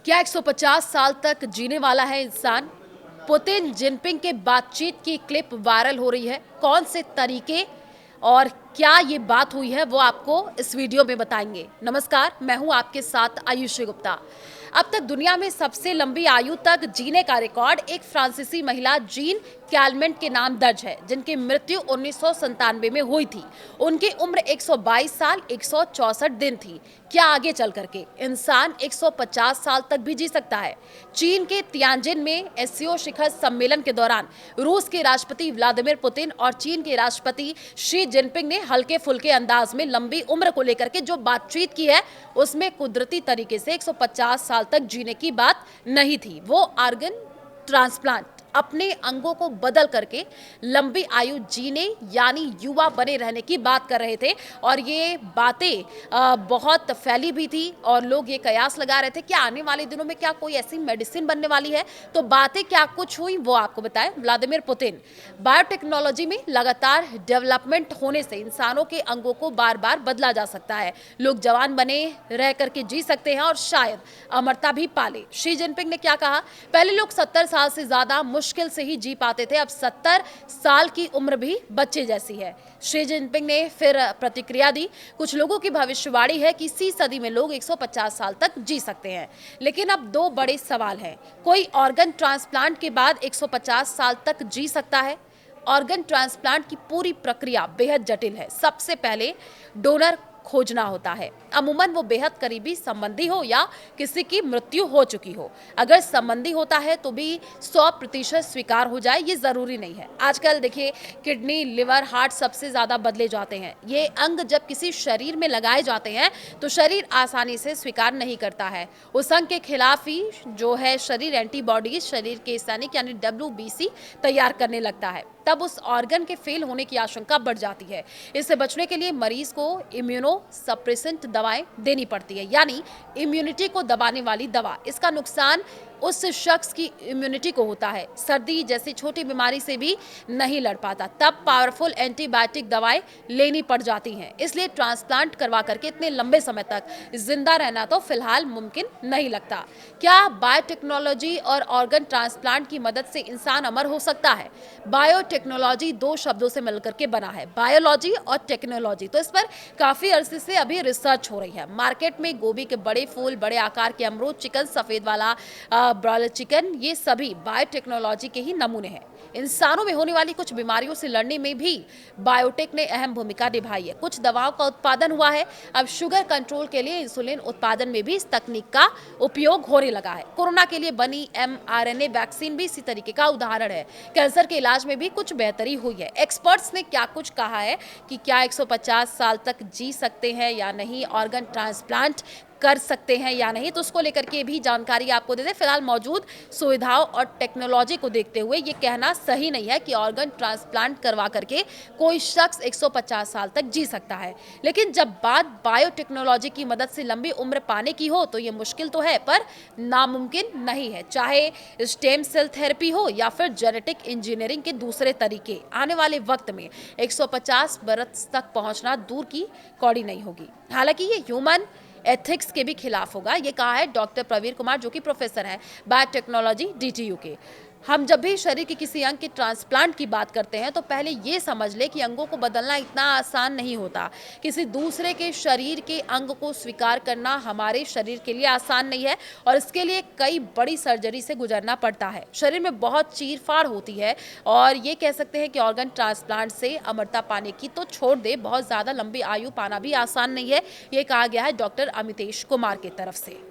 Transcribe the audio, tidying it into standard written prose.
क्या 150 साल तक जीने वाला है इंसान? पुतिन जिनपिंग के बातचीत की क्लिप वायरल हो रही है। कौन से तरीके और क्या ये बात हुई है वो आपको इस वीडियो में बताएंगे। नमस्कार, मैं हूं आपके साथ आयुषी गुप्ता। अब तक दुनिया में सबसे लंबी आयु तक जीने का रिकॉर्ड एक फ्रांसीसी महिला जीन कैलमेंट के नाम दर्ज है, जिनकी मृत्यु 1997 में हुई थी। उनकी उम्र 122 साल 164 दिन थी। क्या आगे चल करके इंसान 150 साल तक भी जी सकता है? चीन के तियानजिन में एससीओ शिखर सम्मेलन के दौरान रूस के राष्ट्रपति व्लादिमीर पुतिन और चीन के राष्ट्रपति शी जिनपिंग ने हल्के फुल्के अंदाज में लंबी उम्र को लेकर के जो बातचीत की है, उसमें कुदरती तरीके से 150 साल तक जीने की बात नहीं थी। वो ऑर्गन ट्रांसप्लांट, अपने अंगों को बदल करके लंबी आयु जीने यानी युवा बने रहने की बात कर रहे थे। और ये बातें बहुत फैली भी थी और लोग ये कयास लगा रहे थे कि आने वाले दिनों में क्या कोई ऐसी मेडिसिन बनने वाली है। तो बातें क्या कुछ हुई वो आपको बताएं। व्लादिमीर पुतिन, बायोटेक्नोलॉजी में लगातार डेवलपमेंट होने से इंसानों के अंगों को बार बार बदला जा सकता है। लोग जवान बने रह करके जी सकते हैं और शायद अमरता भी पाले। शी जिनपिंग ने क्या कहा? पहले लोग 70 साल से ज्यादा मुश्किल से ही जी पाते थे, अब 70 साल की उम्र भी बच्चे जैसी है। शी जिनपिंग ने फिर प्रतिक्रिया दी। कुछ लोगों की भविष्यवाणी है कि इसी सदी में लोग 150 साल तक जी सकते हैं। लेकिन अब दो बड़े सवाल हैं। कोई ऑर्गन ट्रांसप्लांट के बाद 150 साल तक जी सकता है? ऑर्गन ट्रांसप्लांट की पूरी प्रक्रिया बेहद जटिल है। सबसे पहले डोनर खोजना होता है। अमूमन वो बेहद करीबी संबंधी हो या किसी की मृत्यु हो चुकी हो। अगर संबंधी होता है तो भी 100% स्वीकार हो जाए, ये जरूरी नहीं है। आजकल देखिए, किडनी, लिवर, हार्ट सबसे ज्यादा बदले जाते हैं। ये अंग जब किसी शरीर में लगाए जाते हैं तो शरीर आसानी से स्वीकार नहीं करता है। उस अंग के खिलाफ ही जो है शरीर एंटीबॉडीज, शरीर के सैनिक यानी WBC तैयार करने लगता है। तब उस ऑर्गन के फेल होने की आशंका बढ़ जाती है। इससे बचने के लिए मरीज को इम्यूनो सप्रेसेंट दवाएं देनी पड़ती है, यानी इम्यूनिटी को दबाने वाली दवा। इसका नुकसान उस शख्स की इम्यूनिटी को होता है। सर्दी जैसी छोटी बीमारी से भी नहीं लड़ पाता, तब पावरफुल एंटीबायोटिक दवाएं लेनी पड़ जाती हैं। इसलिए ट्रांसप्लांट करवा करके इतने लंबे समय तक जिंदा रहना तो फिलहाल मुमकिन नहीं लगता। क्या बायोटेक्नोलॉजी और ऑर्गन ट्रांसप्लांट की मदद से इंसान अमर हो सकता है? बायोटेक्नोलॉजी दो शब्दों से मिलकर के बना है, बायोलॉजी और टेक्नोलॉजी। तो इस पर काफी अरसे से अभी रिसर्च हो रही है। मार्केट में गोभी के बड़े फूल, बड़े आकार के अमरूद, चिकन, सफेद वाला ब्रॉयलर चिकन, ये सभी बायोटेक्नोलॉजी के ही नमूने हैं। इंसानों में होने वाली कुछ बीमारियों से लड़ने में भी बायोटेक ने अहम भूमिका निभाई है। कुछ दवाओं का उत्पादन हुआ है। अब शुगर कंट्रोल के लिए इंसुलिन उत्पादन में भी इस तकनीक का उपयोग होने लगा है। कोरोना के लिए बनी mRNA वैक्सीन भी इसी तरीके का उदाहरण है। कैंसर के इलाज में भी कुछ बेहतरी हुई है। एक्सपर्ट्स ने क्या कुछ कहा है कि क्या 150 साल तक जी सकते हैं या नहीं, ऑर्गन ट्रांसप्लांट कर सकते हैं या नहीं, तो उसको लेकर के भी जानकारी आपको दे दें। फिलहाल मौजूद सुविधाओं और टेक्नोलॉजी को देखते हुए ये कहना सही नहीं है कि ऑर्गन ट्रांसप्लांट करवा करके कोई शख्स 150 साल तक जी सकता है। लेकिन जब बात बायोटेक्नोलॉजी की मदद से लंबी उम्र पाने की हो तो ये मुश्किल तो है, पर नामुमकिन नहीं है। चाहे स्टेम सेल थेरेपी हो या फिर जेनेटिक इंजीनियरिंग के दूसरे तरीके, आने वाले वक्त में 150 बरस तक पहुंचना दूर की कौड़ी नहीं होगी। हालांकि ये ह्यूमन एथिक्स के भी खिलाफ होगा, ये कहा है डॉक्टर प्रवीर कुमार, जो कि प्रोफेसर है बायोटेक्नोलॉजी DTU के। हम जब भी शरीर के किसी अंग के ट्रांसप्लांट की बात करते हैं तो पहले ये समझ ले कि अंगों को बदलना इतना आसान नहीं होता। किसी दूसरे के शरीर के अंग को स्वीकार करना हमारे शरीर के लिए आसान नहीं है और इसके लिए कई बड़ी सर्जरी से गुजरना पड़ता है। शरीर में बहुत चीरफाड़ होती है और ये कह सकते हैं कि ऑर्गन ट्रांसप्लांट से अमरता पाने की तो छोड़ दे, बहुत ज़्यादा लंबी आयु पाना भी आसान नहीं है। ये कहा गया है डॉक्टर अमितेश कुमार की तरफ से।